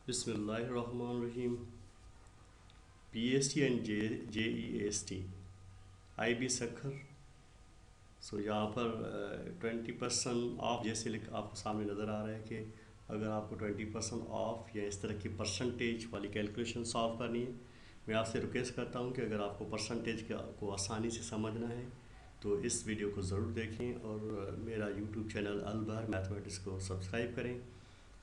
बिस्मिल्लाहिर्रहमानिर्रहीम। PST and JEST IB Sukkur. So यहाँ पर 20% ऑफ जैसे आपको सामने नज़र आ रहा है कि अगर आपको 20% ऑफ या इस तरह की परसेंटेज वाली कैलकुलेशन सॉल्व करनी है, मैं आपसे रिक्वेस्ट करता हूँ कि अगर आपको परसेंटेज को आसानी से समझना है तो इस वीडियो को ज़रूर देखें और मेरा यूट्यूब चैनल अल-बहर मैथमेटिक्स को सब्सक्राइब करें।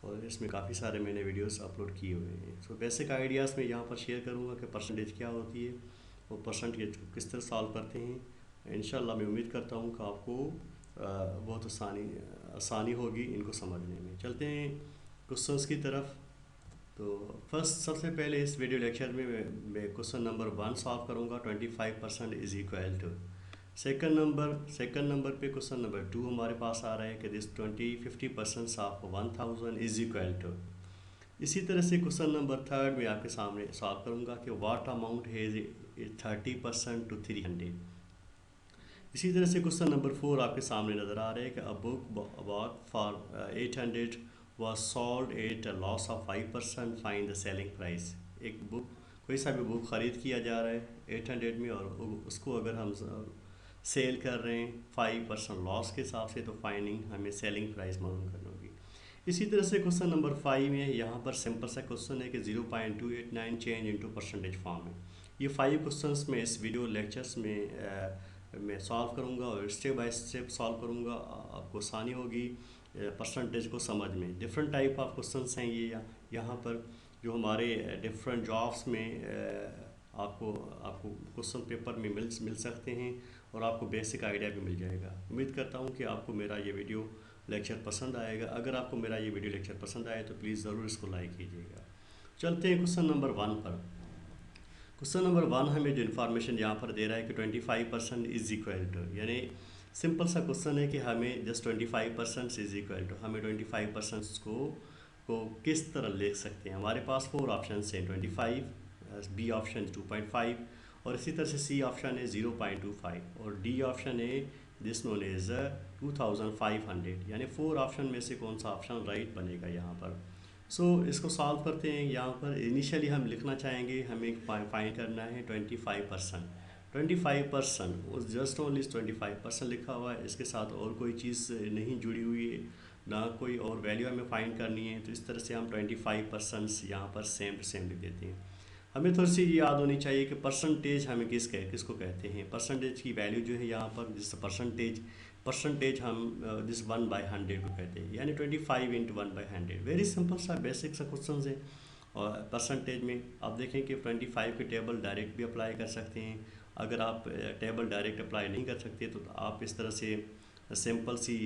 और इसमें काफ़ी सारे मैंने वीडियोस अपलोड किए हुए हैं। सो बेसिक आइडियाज़ मैं यहाँ पर शेयर करूँगा कि परसेंटेज क्या होती है और परसेंटेज को किस तरह सॉल्व करते हैं। इंशाल्लाह मैं उम्मीद करता हूँ कि आपको बहुत आसानी होगी इनको समझने में। चलते हैं क्वेश्चंस की तरफ। तो फर्स्ट सबसे पहले इस वीडियो लेक्चर में मैं क्वेश्चन नंबर 1 सॉल्व करूँगा। 25% is equal to. Second number पे क्वेश्चन नंबर 2 हमारे पास आ रहा है कि this 50% of 1000 is equal to. इसी तरह से क्वेश्चन नंबर 3 में आपके सामने सॉल्व करूंगा कि व्हाट अमाउंट हैज 30% टू 300। इसी तरह से क्वेश्चन नंबर 4 आपके सामने नज़र आ रहा है कि a book bought for 800 was sold at a loss of 5%, find the selling price. एक बुक, कोई सा भी बुक ख़रीद किया जा रहा है 800 में और उसको अगर हम सेल कर रहे हैं 5% लॉस के हिसाब से, तो फाइंडिंग हमें सेलिंग प्राइस मालूम करनी होगी। इसी तरह से क्वेश्चन नंबर 5 में यहाँ पर सिंपल सा क्वेश्चन है कि 0.289 चेंज इनटू परसेंटेज फॉर्म में। ये 5 क्वेश्चंस में इस वीडियो लेक्चर्स में मैं सॉल्व करूँगा और स्टेप बाय स्टेप सॉल्व करूँगा। आपको आसानी होगी परसेंटेज को समझ में। डिफरेंट टाइप ऑफ क्वेश्चंस हैं ये यहाँ पर, जो हमारे डिफरेंट जॉब्स में आपको आपको क्वेश्चन पेपर में मिल सकते हैं और आपको बेसिक आइडिया भी मिल जाएगा। उम्मीद करता हूँ कि आपको मेरा ये वीडियो लेक्चर पसंद आएगा। अगर आपको मेरा ये वीडियो लेक्चर पसंद आए तो प्लीज़ ज़रूर इसको लाइक कीजिएगा। चलते हैं क्वेश्चन नंबर 1 पर। क्वेश्चन नंबर 1 हमें जो इन्फॉर्मेशन यहाँ पर दे रहा है कि 25% इज इक्वल टू, यानी सिंपल सा क्वेश्चन है कि हमें जस्ट 25% इज इक्वल टू, हमें 25% को किस तरह लिख सकते हैं। हमारे पास 4 ऑप्शन हैं, 25, बी ऑप्शन 2.5 और इसी तरह से सी ऑप्शन है 0.25 और डी ऑप्शन है दिस नोन इज 2500। यानी 4 ऑप्शन में से कौन सा ऑप्शन राइट बनेगा यहाँ पर। इसको सॉल्व करते हैं। यहाँ पर इनिशियली हम लिखना चाहेंगे, हमें फाइंड करना है 25%। 25% जस्ट ओनली 25% लिखा हुआ है, इसके साथ और कोई चीज़ नहीं जुड़ी हुई है, ना कोई और वैल्यू हमें फाइंड करनी है। तो इस तरह से हम 25% यहाँ पर सेम टू सेम लिख देते हैं। हमें थोड़ी सी याद होनी चाहिए कि परसेंटेज हमें किसको कहते हैं। परसेंटेज की वैल्यू जो है यहाँ पर जिस परसेंटेज हम जिस 1/100 को कहते हैं, यानी 25 इंटू 1/100। वेरी सिंपल सा बेसिक सा क्वेश्चन है। और परसेंटेज में आप देखें कि 25 के टेबल डायरेक्ट भी अप्लाई कर सकते हैं। अगर आप टेबल डायरेक्ट अप्लाई नहीं कर सकते तो आप इस तरह से सिंपल सी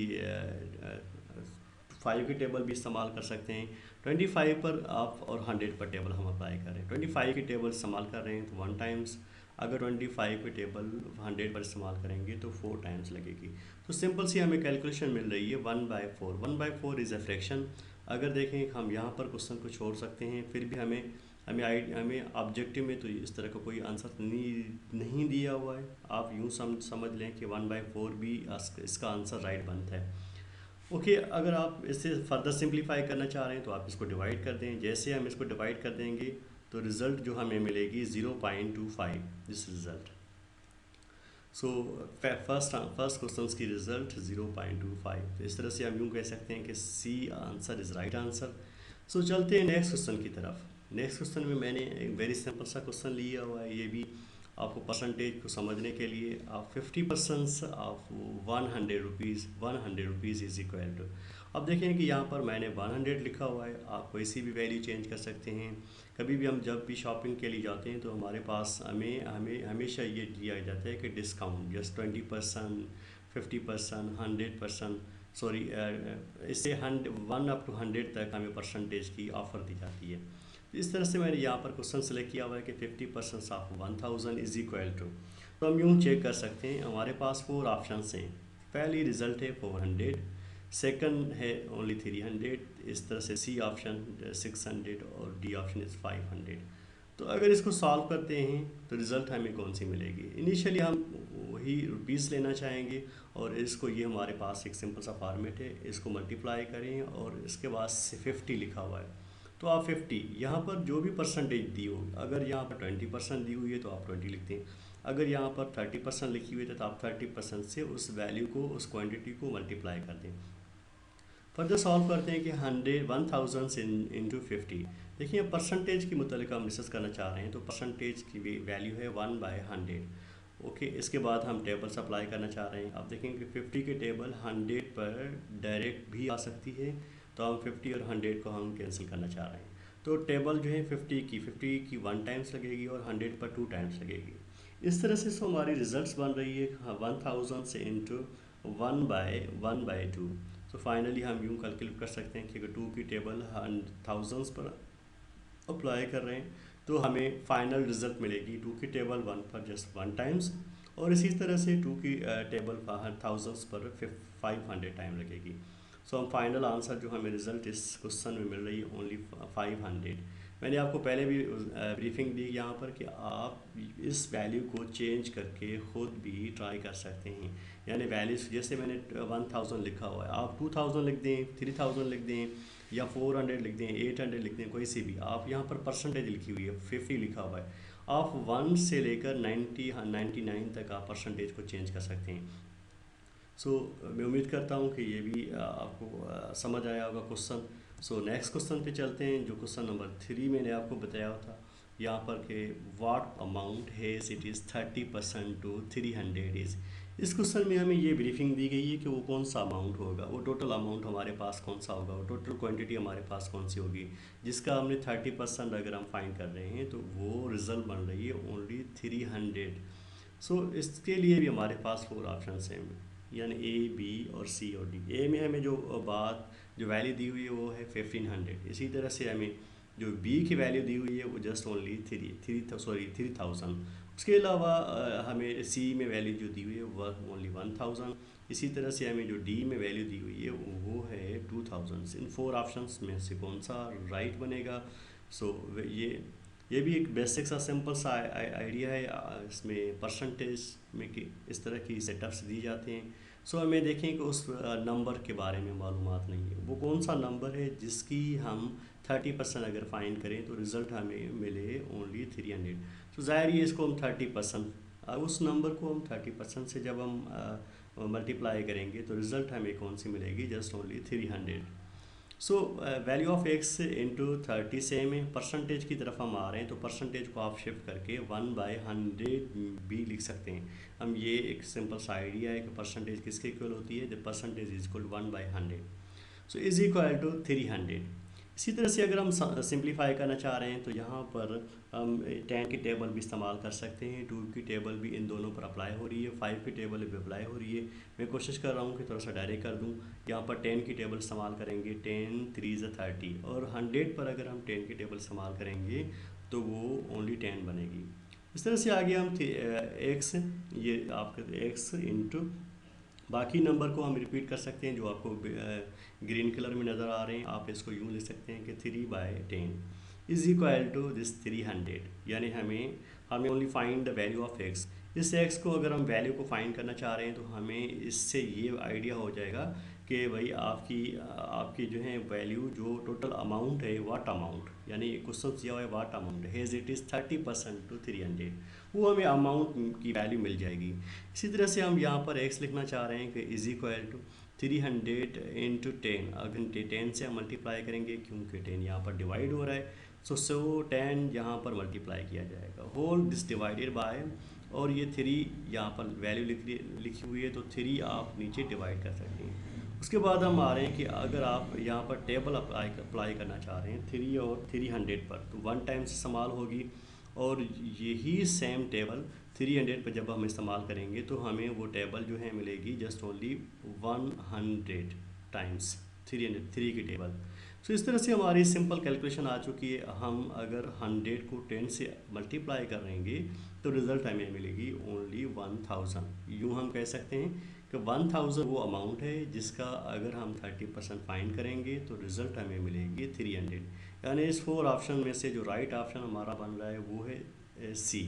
5 की टेबल भी इस्तेमाल कर सकते हैं। 25 पर आप और 100 पर टेबल हम अप्लाई करें। 25 की टेबल इस्तेमाल कर रहे हैं तो 1 टाइम्स, अगर 25 की टेबल 100 पर इस्तेमाल करेंगे तो 4 टाइम्स लगेगी। तो सिंपल सी हमें कैलकुलेशन मिल रही है 1/4। 1/4 इज़ अ फ्रैक्शन। अगर देखें हम यहाँ पर क्वेश्चन को छोड़ सकते हैं, फिर भी हमें ऑब्जेक्टिव में तो इस तरह का कोई आंसर नहीं दिया हुआ है। आप यूँ समझ लें कि 1/4 भी इसका आंसर राइट बनता है। ओके, अगर आप इसे फर्दर सिंप्लीफाई करना चाह रहे हैं तो आप इसको डिवाइड कर दें। जैसे हम इसको डिवाइड कर देंगे तो रिज़ल्ट जो हमें मिलेगी 0.25 this result. So first question की रिज़ल्ट 0.25। तो इस तरह से हम यूँ कह सकते हैं कि C answer is right answer. So चलते हैं नेक्स्ट क्वेश्चन की तरफ। नेक्स्ट क्वेश्चन में मैंने एक वेरी सिंपल सा क्वेश्चन लिया हुआ है। ये भी आपको परसेंटेज को समझने के लिए, आप 50% of 100 rupees is equal to. अब देखें कि यहाँ पर मैंने 100 लिखा हुआ है, आप कोई सी भी वैल्यू चेंज कर सकते हैं। कभी भी हम जब भी शॉपिंग के लिए जाते हैं तो हमारे पास हमें हमें हमेशा ये दिया जाता है कि डिस्काउंट जस्ट 20%, 50%, 100%, सॉरी इससे 1 अप टू 100 तक हमें परसेंटेज की ऑफ़र दी जाती है। इस तरह से मैंने यहाँ पर क्वेश्चन सेलेक्ट किया हुआ है कि 50% ऑफ 1000 इज इक्वल टू। तो हम यूँ चेक कर सकते हैं, हमारे पास 4 ऑप्शन हैं। पहली रिज़ल्ट है 400, सेकंड है ओनली 300, इस तरह से सी ऑप्शन 600 और डी ऑप्शन इज़ 500। तो अगर इसको सॉल्व करते हैं तो रिज़ल्ट हमें कौन सी मिलेगी। इनिशियली हम वही रुपीज़ लेना चाहेंगे और इसको, ये हमारे पास एक सिंपल सा फॉर्मेट है, इसको मल्टीप्लाई करें और इसके बाद 50 लिखा हुआ है तो आप 50, यहाँ पर जो भी परसेंटेज दी हो, अगर यहाँ पर 20% दी हुई है तो आप 20 लिखते हैं, अगर यहाँ पर 30% लिखी हुई है तो आप 30% से उस वैल्यू को, उस क्वांटिटी को मल्टीप्लाई कर दें। फर्दर सॉल्व करते हैं कि 1000 इंटू 50। देखिए परसेंटेज के मुतालिक हम डिस्कस करना चाह रहे हैं, तो परसेंटेज की वैल्यू है 1/100। ओके, इसके बाद हम टेबल्स अप्लाई करना चाह रहे हैं। आप देखेंगे कि 50 के टेबल 100 पर डायरेक्ट भी आ सकती है, तो हम 50 और 100 को हम कैंसिल करना चाह रहे हैं। तो टेबल जो है 50 की 1 टाइम्स लगेगी और 100 पर 2 टाइम्स लगेगी। इस तरह से हमारी रिजल्ट्स बन रही है 1000 से इंटू 1/2। तो फाइनली हम यूँ कैलकुलेट कर सकते हैं कि अगर 2 की टेबल थाउजेंड्स पर अप्लाई कर रहे हैं तो हमें फाइनल रिजल्ट मिलेगी 2 की टेबल 1 पर जस्ट 1 टाइम्स, और इसी तरह से 2 की टेबल थाउजेंड्स पर 500 टाइम लगेगी। सो हम फाइनल आंसर जो हमें रिजल्ट इस क्वेश्चन में मिल रही है ओनली 500। मैंने आपको पहले भी ब्रीफिंग दी यहाँ पर कि आप इस वैल्यू को चेंज करके ख़ुद भी ट्राई कर सकते हैं। यानी वैल्यूज जैसे मैंने 1000 लिखा हुआ है, आप 2000 लिख दें, 3000 लिख दें, या 400 लिख दें, 800 लिख दें, कोई सी भी। आप यहाँ पर परसेंटेज लिखी हुई है, 50 लिखा हुआ है, आप 1 से लेकर 99 तक आप परसेंटेज को चेंज कर सकते हैं। सो मैं उम्मीद करता हूँ कि ये भी आपको समझ आया होगा क्वेश्चन। सो नेक्स्ट क्वेश्चन पे चलते हैं, जो क्वेश्चन नंबर 3 मैंने आपको बताया था यहाँ पर कि what amount has it is 30% to 300 is. इस क्वेश्चन में हमें ये ब्रीफिंग दी गई है कि वो कौन सा अमाउंट होगा, वो टोटल अमाउंट हमारे पास कौन सा होगा, वो टोटल क्वांटिटी हमारे पास कौन सी होगी, जिसका हमने 30% अगर हम फाइंड कर रहे हैं तो वो रिजल्ट बन रही है ओनली 300। सो इसके लिए भी हमारे पास 4 ऑप्शन हैं, यानी ए, बी और सी और डी। ए में हमें जो वैल्यू दी हुई है वो है 1500। इसी तरह से हमें जो बी की वैल्यू दी हुई है वो जस्ट ओनली 3000। उसके अलावा हमें सी में वैल्यू जो दी हुई है वह ओनली 1000। इसी तरह से हमें जो डी में वैल्यू दी हुई है वो है 2000। इन 4 ऑप्शंस में से कौन सा राइट बनेगा। सो ये भी एक बेसिक सा सिंपल सा आइडिया है। इसमें परसेंटेज में कि इस तरह की सेटअप्स दी जाते हैं। सो हमें देखें कि उस नंबर के बारे में मालूमात नहीं है, वो कौन सा नंबर है जिसकी हम 30% अगर फाइंड करें तो रिज़ल्ट हमें मिले ओनली 300। तो ज़ाहिर ये इसको हम 30% उस नंबर को हम 30% से जब हम मल्टीप्लाई करेंगे तो रिज़ल्ट हमें कौन सी मिलेगी, just only 300। So value of x into 30 से में परसेंटेज की तरफ हम आ रहे हैं, तो परसेंटेज को आप शिफ्ट करके 1/100 भी लिख सकते हैं हम। ये एक सिंपल सा आइडिया है कि परसेंटेज किसके इक्वल होती है, the percentage is equal 1/100। So is equal to 300। इसी तरह से अगर हम सिंप्लीफाई करना चाह रहे हैं तो यहाँ पर हम 10 की टेबल भी इस्तेमाल कर सकते हैं, 2 की टेबल भी इन दोनों पर अप्लाई हो रही है, 5 की टेबल भी अप्लाई हो रही है। मैं कोशिश कर रहा हूँ कि थोड़ा सा डायरेक्ट कर दूँ। यहाँ पर 10 की टेबल इस्तेमाल करेंगे, 10 3 ज़ 30, और 100 पर अगर हम 10 की टेबल इस्तेमाल करेंगे तो वो ओनली 10 बनेगी। इस तरह से आगे हम एक्स, ये आपका एक्स इंटू बाकी नंबर को हम रिपीट कर सकते हैं जो आपको ग्रीन कलर में नज़र आ रहे हैं। आप इसको यूँ लिख सकते हैं कि 3/10 इज़ इक्वल टू दिस 300। यानी हमें only find the value of x. इस एक्स को अगर हम वैल्यू को फाइंड करना चाह रहे हैं तो हमें इससे ये आइडिया हो जाएगा कि भाई आपकी जो है वैल्यू, जो टोटल अमाउंट है, वाट अमाउंट, यानी क्वेश्चन दिया हुआ है what amount has it is 30% to 300, वो हमें अमाउंट की वैल्यू मिल जाएगी। इसी तरह से हम यहाँ पर एक्स लिखना चाह रहे हैं कि इज़ इक्वल टू 300 इंटू 10। अगर 10 से हम मल्टीप्लाई करेंगे क्योंकि 10 यहाँ पर डिवाइड हो रहा है, सो 10 यहाँ पर मल्टीप्लाई किया जाएगा, होल दिस डिवाइडेड बाय, और ये 3 यहाँ पर वैल्यू लिखी हुई है तो 3 आप नीचे डिवाइड कर सकते हैं। उसके बाद हम आ रहे हैं कि अगर आप यहाँ पर टेबल अप्लाई करना चाह रहे हैं 3 और 300 पर, तो 1 टाइम्स इस्तेमाल होगी, और यही सेम टेबल 300 पर जब हम इस्तेमाल करेंगे तो हमें वो टेबल जो है मिलेगी जस्ट ओनली 100 टाइम्स 3 की टेबल। सो इस तरह से हमारी सिंपल कैलकुलेशन आ चुकी है। हम अगर 100 को 10 से मल्टीप्लाई करेंगे तो रिज़ल्ट हमें मिलेगी ओनली 1000। यूँ हम कह सकते हैं कि 1000 वो अमाउंट है जिसका अगर हम 30% फाइंड करेंगे तो रिज़ल्ट हमें मिलेगी 300। यानी इस 4 ऑप्शन में से जो राइट ऑप्शन हमारा बन रहा है वो है सी।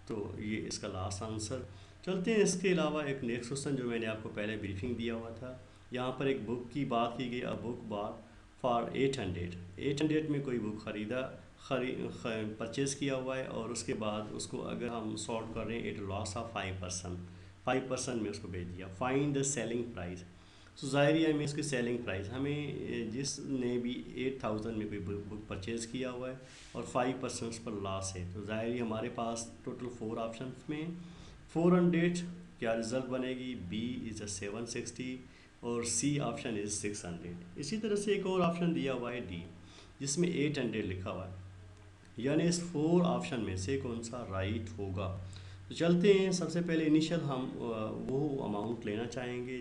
तो ये इसका लास्ट आंसर। चलते हैं इसके अलावा एक नेक्स्ट क्वेश्चन जो मैंने आपको पहले ब्रीफिंग दिया हुआ था। यहाँ पर एक बुक की बात की गई, अ बुक बॉट फॉर 800 में कोई बुक परचेज़ किया हुआ है और उसके बाद उसको अगर हम सॉर्ट कर रहे हैं, इट लॉस ऑफ 5% में उसको बेच दिया। Find the selling price. So ज़ाहिर है हमें इसकी सेलिंग प्राइस, हमें जिसने भी 8000 में कोई बुक परचेज़ किया हुआ है और 5% उस पर लॉस है, तो ज़ाहिर हमारे पास टोटल 4 ऑप्शन में 400 क्या रिज़ल्ट बनेगी, बी इज़ 760 और सी ऑप्शन इज़ 600। इसी तरह से एक और ऑप्शन दिया हुआ है डी, जिसमें 800 लिखा हुआ है, यानी इस 4 ऑप्शन में से कौन सा राइट होगा। तो चलते हैं, सबसे पहले इनिशियल हम वो अमाउंट लेना चाहेंगे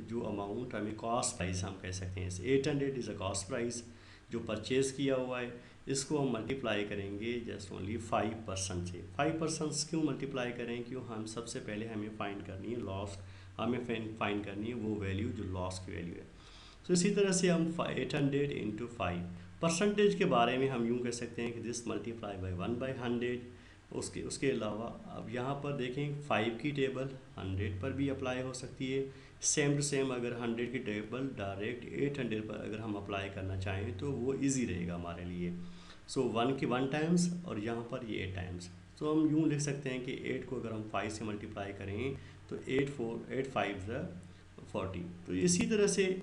जो अमाउंट हमें कॉस्ट प्राइस हम कह सकते हैं। 800 इज़ अ कॉस्ट प्राइस जो परचेज़ किया हुआ है, इसको हम मल्टीप्लाई करेंगे जस्ट ओनली 5% से। 5% क्यों मल्टीप्लाई करें, क्यों हम सबसे पहले हमें फाइंड करनी है लॉस, हमें फाइंड करनी है वो वैल्यू जो लॉस की वैल्यू है। तो इसी तरह से हम 800 इंटू 5 परसेंटेज के बारे में हम यूँ कह सकते हैं कि दिस मल्टीप्लाई बाई 1/100। उसके अलावा अब यहाँ पर देखें 5 की टेबल 100 पर भी अप्लाई हो सकती है। सेम टू सेम अगर 100 की टेबल डायरेक्ट 800 पर अगर हम अप्लाई करना चाहें तो वो इजी रहेगा हमारे लिए। सो 1 की 1 टाइम्स और यहाँ पर ये 8 टाइम्स। तो हम यूँ लिख सकते हैं कि 8 को अगर हम 5 से मल्टीप्लाई करें तो 8 5 40। तो इसी तरह से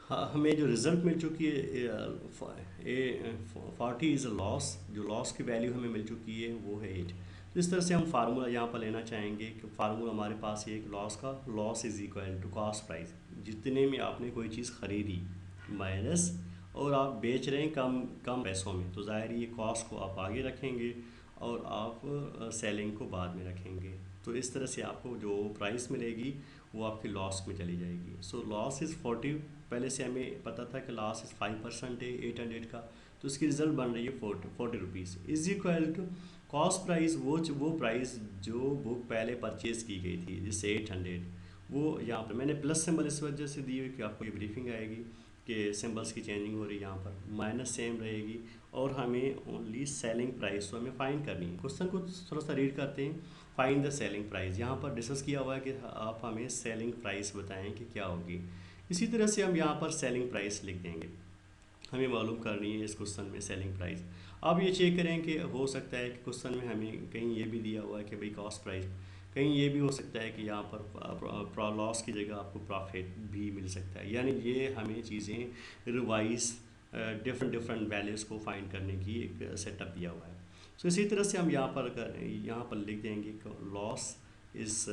हमें जो रिज़ल्ट मिल चुकी है 40 इज़ अ लॉस, जो लॉस की वैल्यू हमें मिल चुकी है वो है 8। तो इस तरह से हम फार्मूला यहाँ पर लेना चाहेंगे कि फार्मूला हमारे पास है एक लॉस का, loss is equal to cost price, जितने में आपने कोई चीज़ ख़रीदी माइनस और आप बेच रहे हैं कम पैसों में, तो ज़ाहिर ये कॉस्ट को आप आगे रखेंगे और आप सेलिंग को बाद में रखेंगे। तो इस तरह से आपको जो प्राइस मिलेगी वो आपकी लॉस में चली जाएगी। सो लॉस इज़ 40, पहले से हमें पता था कि लॉस इज़ 5% है 800 का, तो इसकी रिज़ल्ट बन रही है 40 rupees is equal to cost price, वो प्राइस जो बुक पहले परचेज़ की गई थी जिससे 800, वो यहाँ पर मैंने प्लस सिंबल इस वजह से दी हुई कि आपको ये ब्रीफिंग आएगी कि सिंबल्स की चेंजिंग हो रही है, यहाँ पर माइनस सेम रहेगी और हमें ओनली सेलिंग प्राइस तो हमें फाइंड करनी है। क्वेश्चन को थोड़ा सा रीड करते हैं। फाइंड द सेलिंग प्राइस, यहाँ पर डिस्कस किया हुआ है कि आप हमें सेलिंग प्राइस बताएं कि क्या होगी। इसी तरह से हम यहाँ पर सेलिंग प्राइस लिख देंगे, हमें मालूम करनी है इस क्वेश्चन में सेलिंग प्राइस। अब ये चेक करें कि हो सकता है कि क्वेश्चन में हमें कहीं ये भी दिया हुआ है कि भाई कॉस्ट प्राइस, कहीं ये भी हो सकता है कि यहाँ पर लॉस की जगह आपको प्रॉफिट भी मिल सकता है, यानी ये हमें चीज़ें रिवाइज डिफरेंट वैल्यूज़ को फाइंड करने की एक सेटअप दिया हुआ है। सो इसी तरह से हम यहाँ पर लिख देंगे loss is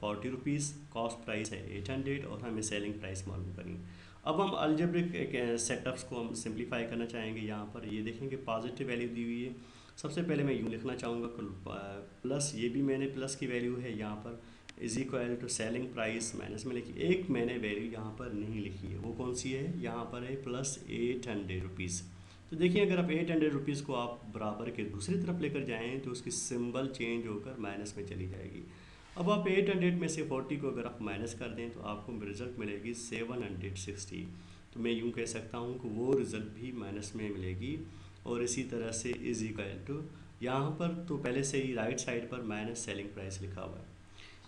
40 rupees, cost price है 800 और हमें सेलिंग प्राइस मालूम करनी। अब हम अलजेब्रिक सेटअप्स को हम सिंप्लीफाई करना चाहेंगे। यहाँ पर ये देखें कि पॉजिटिव वैल्यू दी हुई है, सबसे पहले मैं यूँ लिखना चाहूँगा प्लस, ये भी मैंने प्लस की वैल्यू है यहाँ पर is equal to selling price minus में लिखी, एक मैंने वैल्यू यहाँ पर नहीं लिखी है, वो कौन सी है, यहाँ पर है प्लस 800 रुपीज़। तो देखिए अगर आप 800 रुपीज़ को आप बराबर के दूसरी तरफ लेकर जाएँ तो उसकी सिंबल चेंज होकर माइनस में चली जाएगी। अब आप 800 में से 40 को अगर आप माइनस कर दें तो आपको रिज़ल्ट मिलेगी 760। तो मैं यूँ कह सकता हूँ कि वो रिज़ल्ट भी माइनस में मिलेगी। और इसी तरह से इज़ इक्वल टू यहाँ पर तो पहले से ही राइट साइड पर माइनस सेलिंग प्राइस लिखा हुआ है।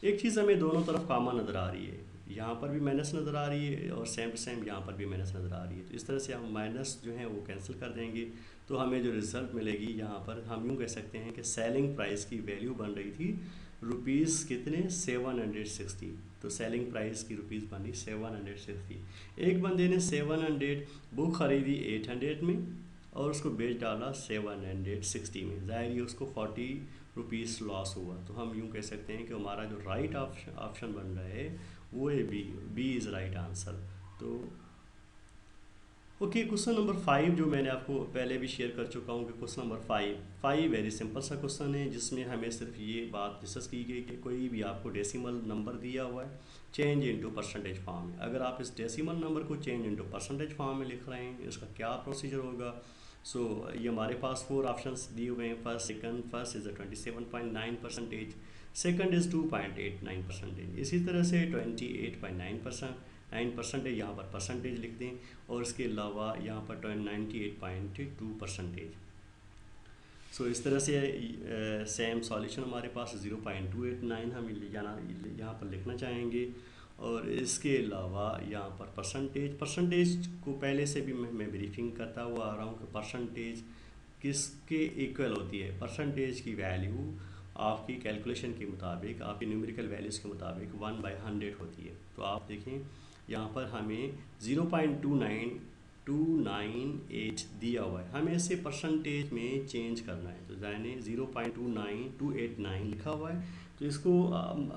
एक चीज़ हमें दोनों तरफ कॉमन नज़र आ रही है, यहाँ पर भी माइनस नज़र आ रही है और सेम टू सेम यहाँ पर भी माइनस नज़र आ रही है। तो इस तरह से हम माइनस जो है वो कैंसिल कर देंगे तो हमें जो रिज़ल्ट मिलेगी यहाँ पर हम यूँ कह सकते हैं कि सेलिंग प्राइस की वैल्यू बन रही थी रुपीज़ कितने 760। तो सेलिंग प्राइस की रुपीज़ बनी 760। एक बंदे ने 700 बुक ख़रीदी 800 में और उसको बेच डाला 760 में, ज़ाहिर ही उसको 40 रुपीज़ लॉस हुआ। तो हम यूँ कह सकते हैं कि हमारा जो राइट ऑप्शन बन रहा है वो है बी इज़ राइट आंसर। तो ओके, क्वेश्चन नंबर 5 जो मैंने आपको पहले भी शेयर कर चुका हूँ कि क्वेश्चन नंबर 5 वेरी सिंपल सा क्वेश्चन है, जिसमें हमें सिर्फ ये बात डिस्कस की गई कि कोई भी आपको डेसिमल नंबर दिया हुआ है चेंज इनटू परसेंटेज फॉर्म में, अगर आप इस डेसिमल नंबर को चेंज इनटू परसेंटेज फॉर्म में लिख रहे हैं इसका क्या प्रोसीजर होगा। सो ये हमारे पास 4 ऑप्शंस दिए हुए हैं। फर्स्ट इज़ 27.9%, सेकंड इज़ 2.89%, इसी तरह से 28.9% यहाँ पर परसेंटेज लिख दें और इसके अलावा यहाँ पर 98.2%। सो इस तरह से सेम सॉल्यूशन हमारे पास 0.289 हम यहाँ पर लिखना चाहेंगे और इसके अलावा यहाँ पर परसेंटेज को पहले से भी मैं ब्रीफिंग करता हुआ आ रहा हूँ कि परसेंटेज किसके इक्वल होती है। परसेंटेज की वैल्यू आपकी कैलकुलेशन के मुताबिक, आपकी न्यूमेरिकल वैल्यूज़ के मुताबिक 1/100 होती है। तो आप देखें यहाँ पर हमें 0.298 दिया हुआ है, हमें इसे परसेंटेज में चेंज करना है। तो यानी 0.29289 लिखा हुआ है, तो इसको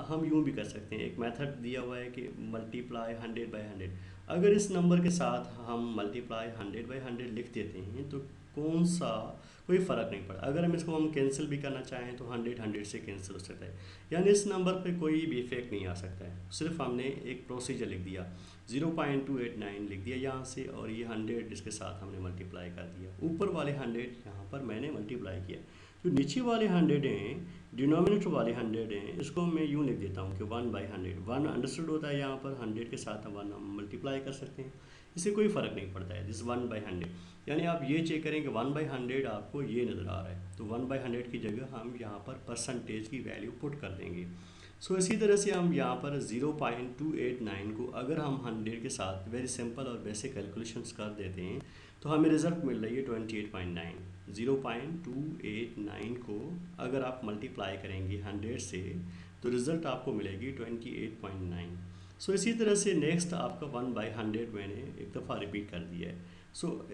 हम यूँ भी कर सकते हैं। एक मेथड दिया हुआ है कि मल्टीप्लाई 100/100। अगर इस नंबर के साथ हम मल्टीप्लाई 100/100 लिख देते हैं तो कोई फ़र्क नहीं पड़ा। अगर हम कैंसिल भी करना चाहें तो 100 से कैंसिल हो सकता है, यानी इस नंबर पे कोई भी इफेक्ट नहीं आ सकता है। सिर्फ हमने एक प्रोसीजर लिख दिया, 0.289 लिख दिया यहाँ से, और ये 100 इसके साथ हमने मल्टीप्लाई कर दिया। ऊपर वाले 100 यहाँ पर मैंने मल्टीप्लाई किया। जो नीचे वाले 100 हैं, डिनोमिनेटर वाले 100 हैं, इसको मैं यूँ लिख देता हूँ कि 1/100। 1 अंडरस्टूड होता है, यहाँ पर 100 के साथ हम 1 हम मल्टीप्लाई कर सकते हैं, इससे कोई फ़र्क नहीं पड़ता है। दिस 1/100, यानी आप ये चेक करें कि 1/100 आपको ये नज़र आ रहा है, तो 1/100 की जगह हम यहाँ पर परसेंटेज की वैल्यू पुट कर देंगे। सो इसी तरह से हम यहाँ पर 0.289 को अगर हम 100 के साथ वेरी सिंपल और बेसिक कैलकुलेशंस कर देते हैं तो हमें रिज़ल्ट मिल रही है 28.9। 0.289 को अगर आप मल्टीप्लाई करेंगे 100 से तो रिज़ल्ट आपको मिलेगी 28.9। सो इसी तरह से नेक्स्ट आपका 1/100 मैंने एक दफ़ा रिपीट कर दिया है। सो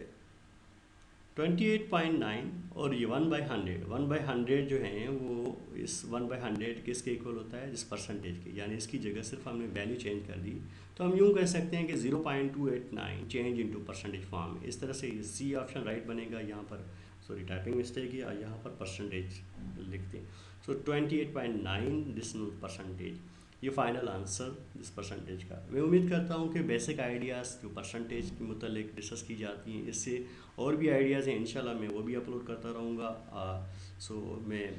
28.9 और ये 1/100 जो हैं वो इस 1/100 किसके इक्वल होता है, जिस परसेंटेज के, यानी इसकी जगह सिर्फ हमने वैल्यू चेंज कर दी। तो हम यूँ कह सकते हैं कि 0.289 चेंज इनटू परसेंटेज फॉर्म। इस तरह से सी ऑप्शन राइट बनेगा। यहाँ पर सॉरी टाइपिंग मिस्टेक है, यहाँ पर परसेंटेज लिखते हैं। सो 28.9 दिस परसेंटेज, ये फाइनल आंसर दिस परसेंटेज का। मैं उम्मीद करता हूँ कि बेसिक आइडियाज़ जो परसेंटेज के मुतालिक डिस्कस की जाती हैं, इससे और भी आइडियाज़ हैं, इंशाल्लाह मैं वो भी अपलोड करता रहूँगा। सो मैं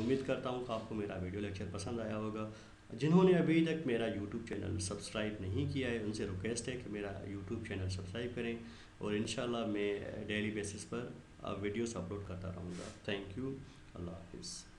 उम्मीद करता हूँ कि आपको मेरा वीडियो लेक्चर पसंद आया होगा। जिन्होंने अभी तक मेरा यूट्यूब चैनल सब्सक्राइब नहीं किया है उनसे रिक्वेस्ट है कि मेरा यूट्यूब चैनल सब्सक्राइब करें, और इंशाल्लाह मैं डेली बेसिस पर वीडियोस अपलोड करता रहूँगा। थैंक यू, अल्लाह हाफिज़।